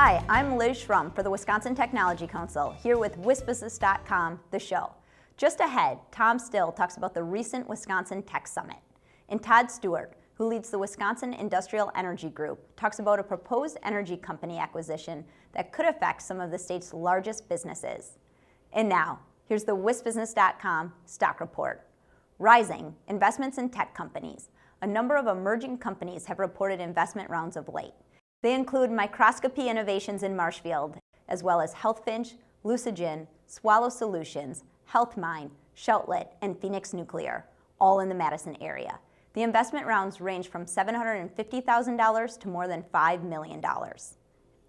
Hi, I'm Liz Schrum for the Wisconsin Technology Council, here with WisBusiness.com, the show. Just ahead, Tom Still talks about the recent Wisconsin Tech Summit. And Todd Stuart, who leads the Wisconsin Industrial Energy Group, talks about a proposed energy company acquisition that could affect some of the state's largest businesses. And now, here's the WisBusiness.com stock report. Rising investments in tech companies. A number of emerging companies have reported investment rounds of late. They include Microscopy Innovations in Marshfield, as well as HealthFinch, Lucigen, Swallow Solutions, HealthMine, Shoutlet, and Phoenix Nuclear, all in the Madison area. The investment rounds range from $750,000 to more than $5 million.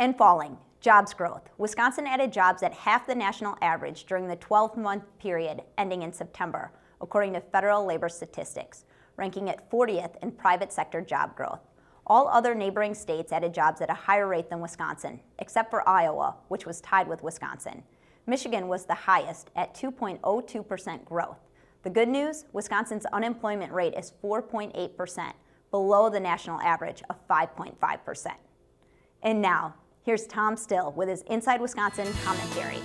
And falling, jobs growth. Wisconsin added jobs at half the national average during the 12-month period ending in September, according to federal labor statistics, ranking at 40th in private sector job growth. All other neighboring states added jobs at a higher rate than Wisconsin, except for Iowa, which was tied with Wisconsin. Michigan was the highest at 2.02% growth. The good news, Wisconsin's unemployment rate is 4.8%, below the national average of 5.5%. And now, here's Tom Still with his Inside Wisconsin commentary.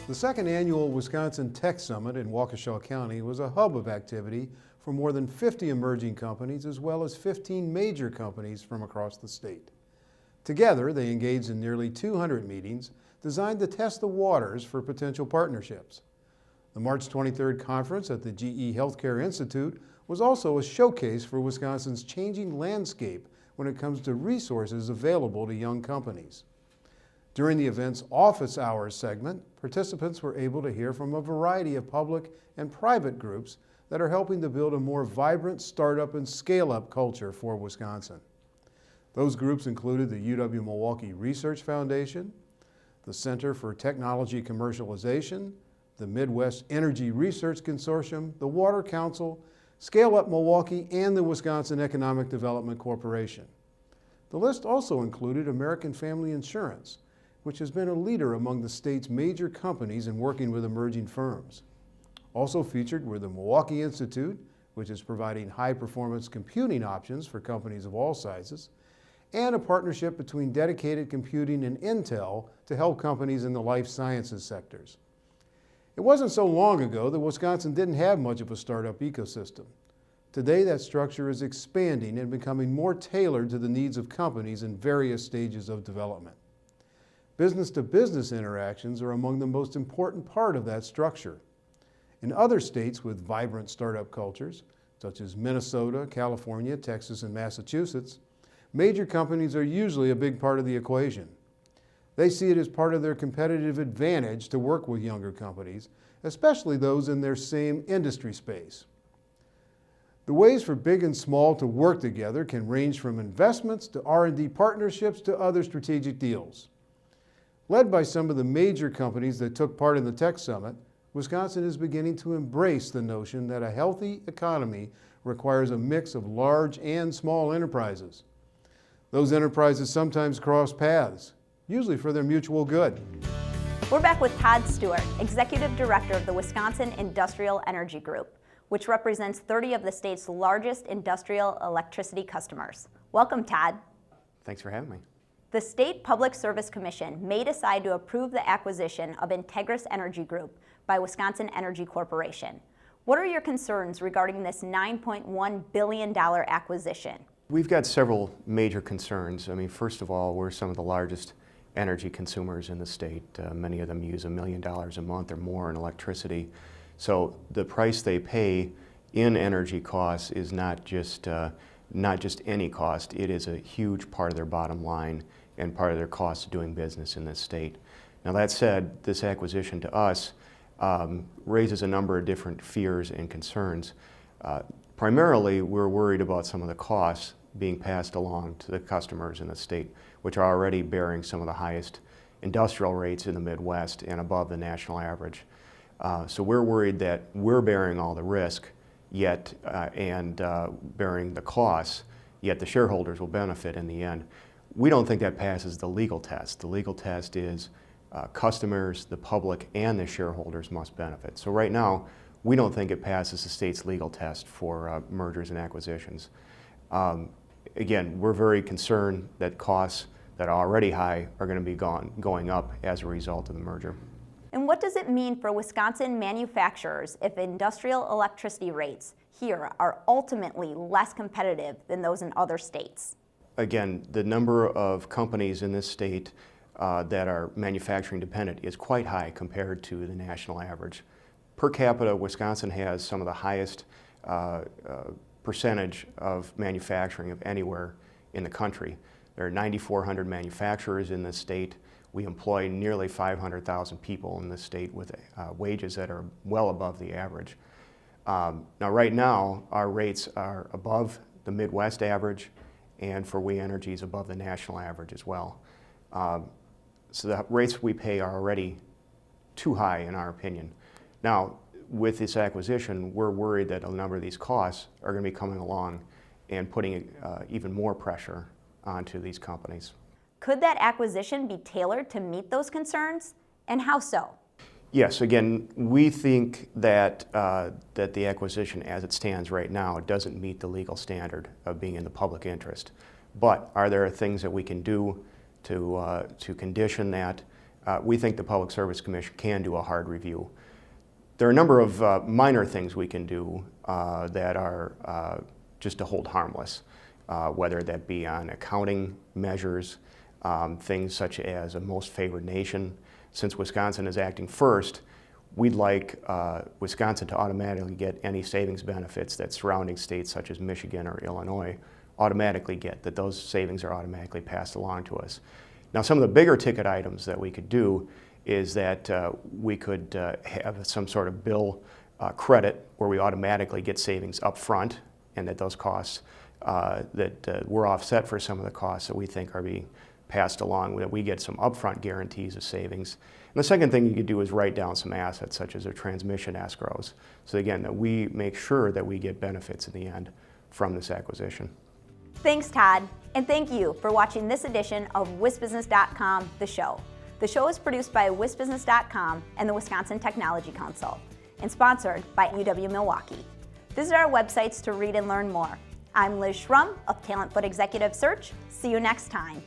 The second annual Wisconsin Tech Summit in Waukesha County was a hub of activity for more than 50 emerging companies as well as 15 major companies from across the state. Together, they engaged in nearly 200 meetings designed to test the waters for potential partnerships. The March 23rd conference at the GE Healthcare Institute was also a showcase for Wisconsin's changing landscape when it comes to resources available to young companies. During the event's office hours segment, participants were able to hear from a variety of public and private groups that are helping to build a more vibrant startup and scale-up culture for Wisconsin. Those groups included the UW-Milwaukee Research Foundation, the Center for Technology Commercialization, the Midwest Energy Research Consortium, the Water Council, Scale Up Milwaukee, and the Wisconsin Economic Development Corporation. The list also included American Family Insurance, which has been a leader among the state's major companies in working with emerging firms. Also featured were the Milwaukee Institute, which is providing high-performance computing options for companies of all sizes, and a partnership between Dedicated Computing and Intel to help companies in the life sciences sectors. It wasn't so long ago that Wisconsin didn't have much of a startup ecosystem. Today, that structure is expanding and becoming more tailored to the needs of companies in various stages of development. Business-to-business interactions are among the most important part of that structure. In other states with vibrant startup cultures, such as Minnesota, California, Texas, and Massachusetts, major companies are usually a big part of the equation. They see it as part of their competitive advantage to work with younger companies, especially those in their same industry space. The ways for big and small to work together can range from investments to R&D partnerships to other strategic deals. Led by some of the major companies that took part in the Tech Summit, Wisconsin is beginning to embrace the notion that a healthy economy requires a mix of large and small enterprises. Those enterprises sometimes cross paths, usually for their mutual good. We're back with Todd Stuart, Executive Director of the Wisconsin Industrial Energy Group, which represents 30 of the state's largest industrial electricity customers. Welcome, Todd. Thanks for having me. The State Public Service Commission may decide to approve the acquisition of Integris Energy Group by Wisconsin Energy Corporation. What are your concerns regarding this $9.1 billion acquisition? We've got several major concerns. First of all, we're some of the largest energy consumers in the state. Many of them use $1 million a month or more in electricity. So the price they pay in energy costs is not just any cost. It is a huge part of their bottom line and part of their cost of doing business in this state. Now that said, this acquisition to us raises a number of different fears and concerns. Primarily, we're worried about some of the costs being passed along to the customers in the state, which are already bearing some of the highest industrial rates in the Midwest and above the national average. So we're worried that we're bearing all the risk yet bearing the costs, yet the shareholders will benefit in the end. We don't think that passes the legal test. The legal test is customers, the public, and the shareholders must benefit. So right now, we don't think it passes the state's legal test for mergers and acquisitions. Again, we're very concerned that costs that are already high are going to be going up as a result of the merger. And what does it mean for Wisconsin manufacturers if industrial electricity rates here are ultimately less competitive than those in other states? Again, the number of companies in this state that are manufacturing dependent is quite high compared to the national average. Per capita, Wisconsin has some of the highest percentage of manufacturing of anywhere in the country. There are 9,400 manufacturers in this state. We employ nearly 500,000 people in this state with wages that are well above the average. Now, right now, our rates are above the Midwest average, and for WIEG Energy is above the national average as well. So the rates we pay are already too high in our opinion. Now, with this acquisition, we're worried that a number of these costs are going to be coming along and putting even more pressure onto these companies. Could that acquisition be tailored to meet those concerns, and how so? Yes, again, we think that, that the acquisition as it stands right now doesn't meet the legal standard of being in the public interest. But are there things that we can do to condition that? We think the Public Service Commission can do a hard review. There are a number of minor things we can do that are just to hold harmless, whether that be on accounting measures, things such as a most favored nation. Since Wisconsin is acting first, we'd like Wisconsin to automatically get any savings benefits that surrounding states such as Michigan or Illinois automatically get, that those savings are automatically passed along to us. Now, some of the bigger ticket items that we could do is that we could have some sort of bill credit where we automatically get savings up front, and that those costs that we're offset for some of the costs that we think are being passed along, that we get some upfront guarantees of savings. And the second thing you could do is write down some assets, such as our transmission escrows. So again, that we make sure that we get benefits in the end from this acquisition. Thanks, Todd, and thank you for watching this edition of WisBusiness.com, The Show. The show is produced by WisBusiness.com and the Wisconsin Technology Council, and sponsored by UW-Milwaukee. Visit our websites to read and learn more. I'm Liz Schrum of Talent Foot Executive Search. See you next time.